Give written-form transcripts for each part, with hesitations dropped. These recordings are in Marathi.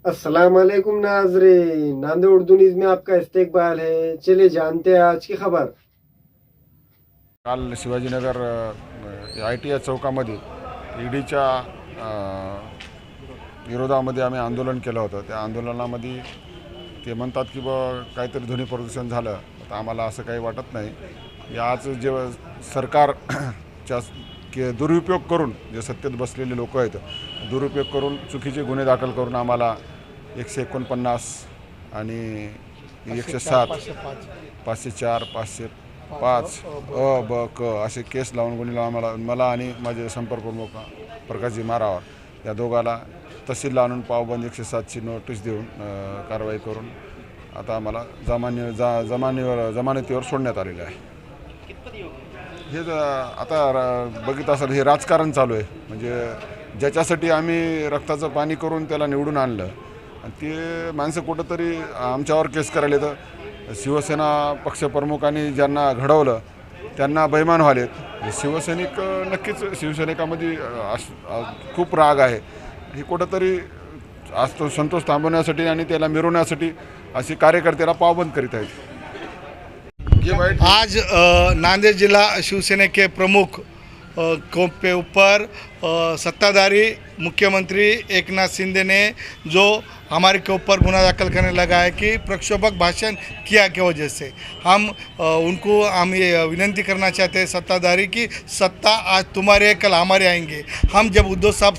अस्सलाम वालेकुम नाजरीन, नांदेड़ उर्दू न्यूज में आपका इस्तकबाल है। चलिए जानते हैं आज की खबर। काल शिवाजीनगर ITI चौकामध्ये ईडीच्या विरोधामध्ये आम्ही आंदोलन केलं होतं। त्या आंदोलनामध्ये ते म्हणतात की काहीतरी ध्वनी प्रदूषण झालं, तर आम्हाला असं काही वाटत नाही। याच जे सरकारच्या दुरुपयोग करून जे सत्तेत बसलेले लोक आहेत, दुरुपयोग करून चुकीचे गुन्हे दाखल करून आम्हाला 149 आणि 107 504 505 अ ब क असे केस लावून गुन्हे आम्हाला मला आणि माझे संपर्क प्रमुख प्रकाशजी मारावर या दोघाला तहसीलला आणून पावबंद 107ची नोटीस देऊन कारवाई करून आता आम्हाला जमानतीवर सोडण्यात आलेले आहे। हे आता बघित असाल हे राजकारण चालू आहे, म्हणजे ज्याच्यासाठी आम्ही रक्ताचं पाणी करून त्याला निवडून आणलं आणि ते माणसं कुठंतरी आमच्यावर केस करायला येतं। शिवसेना पक्षप्रमुखांनी ज्यांना घडवलं त्यांना बैमान व्हालेत। शिवसैनिक नक्कीच शिवसैनिकामध्ये खूप राग आहे। हे कुठंतरी आज तो संतोष थांबवण्यासाठी आणि त्याला मिरवण्यासाठी असे कार्यकर्त्याला पावबंद करीत आहेत। आज नांदेड़ जिला शिवसेना के प्रमुख के ऊपर सत्ताधारी मुख्यमंत्री एकनाथ शिंदे ने जो हमारे के ऊपर गुना दाखिल करने लगा है कि प्रक्षोभक भाषण किया की वजह से हम ये विनती करना चाहते हैं सत्ताधारी की सत्ता आज तुम्हारे है, कल हमारे आएंगे। हम जब उद्धव साहब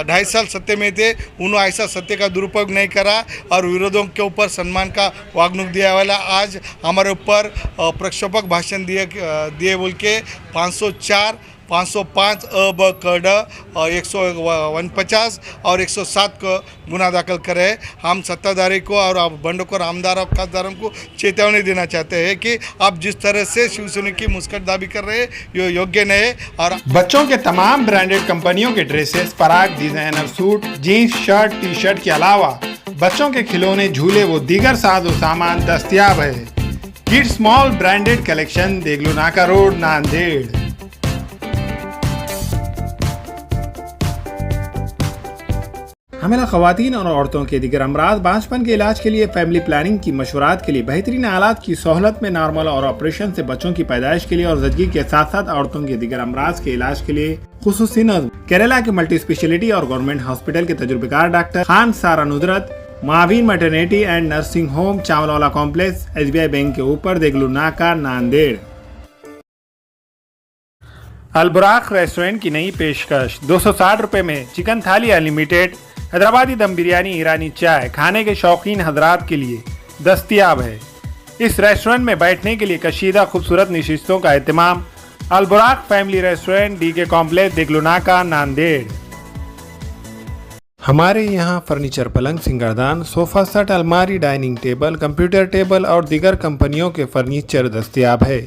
2.5 साल सत्ते में थे, उन्होंने ऐसा सत्ते का दुरुपयोग नहीं करा और विरोधों के ऊपर सम्मान का वागणूक दिया वाला आज हमारे ऊपर प्रक्षोभक भाषण दिए बोल के 504 505 अ ब क ड 149 और 107 को गुना दाखिल करे। हम सत्ताधारी को और बंडखोर आमदार और खासदारों को चेतावनी देना चाहते हैं कि आप जिस तरह से शिवसेना की मुस्कटदाबी कर रहे हैं ये योग्य नहीं है। और बच्चों के तमाम ब्रांडेड कंपनियों के ड्रेसेस, पराग डिजाइनर सूट, जीन्स, शर्ट, टी शर्ट के अलावा बच्चों के खिलौने, झूले व दीगर साजो सामान दस्तियाब है। Kids mall branded collection, Deglur नाका रोड, नांदेड़। हमें ख़वातीन और औरतों के दिगर अमराज बांझपन के इलाज के लिए फैमिली प्लानिंग की मशवरात के लिए बेहतरीन आलात की सहूलत में नॉर्मल और ऑपरेशन से बच्चों की पैदाइश के लिए और जच्गी के साथ साथ औरतों के दिगर अमराज के इलाज के लिए खुसूसी नज़्म केरला के मल्टी स्पेशलिटी और गवर्नमेंट हॉस्पिटल के तजुर्बेकार डॉक्टर खान सारा नुदरत, मावीन maternity and nursing home, Chawalwala complex, SBI bank के ऊपर, देगलू नाका, नांदेड़। अलबुराक रेस्टोरेंट की नई पेशकश 260 रुपए में चिकन थाली अनलिमिटेड, हैदराबादी दम बिरयानी, ईरानी चाय खाने के शौकीन हजरात के लिए दस्तियाब है। इस रेस्टोरेंट में बैठने के लिए कशीदा खूबसूरत नशिस्तों का एहतमाम। Alburaq family restaurant, DK complex, Deglur Naka, Nanded. हमारे यहाँ फर्नीचर, पलंग, सिंगारदान, सोफा सेट, अलमारी, डाइनिंग टेबल, कंप्यूटर टेबल और दीगर कंपनियों के फर्नीचर दस्तियाब है।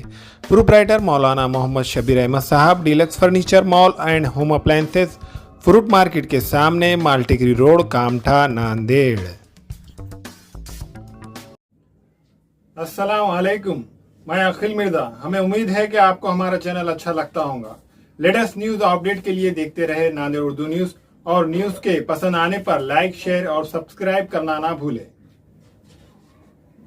प्रोप्राइटर मौलाना मोहम्मद शबीर अहमद साहब, deluxe furniture mall and home appliances, fruit market के सामने, माल्टीगिरी रोड, कामठा, नांदेड़। अस्सलाम वालेकुम, मैं अखिल मिर्जा। हमें उम्मीद है कि आपको हमारा चैनल अच्छा लगता होगा। लेटेस्ट न्यूज अपडेट के लिए देखते रहे नांदेड़ उर्दू न्यूज, और न्यूज के पसंद आने पर लाइक, शेयर और सब्सक्राइब करना ना भूलें।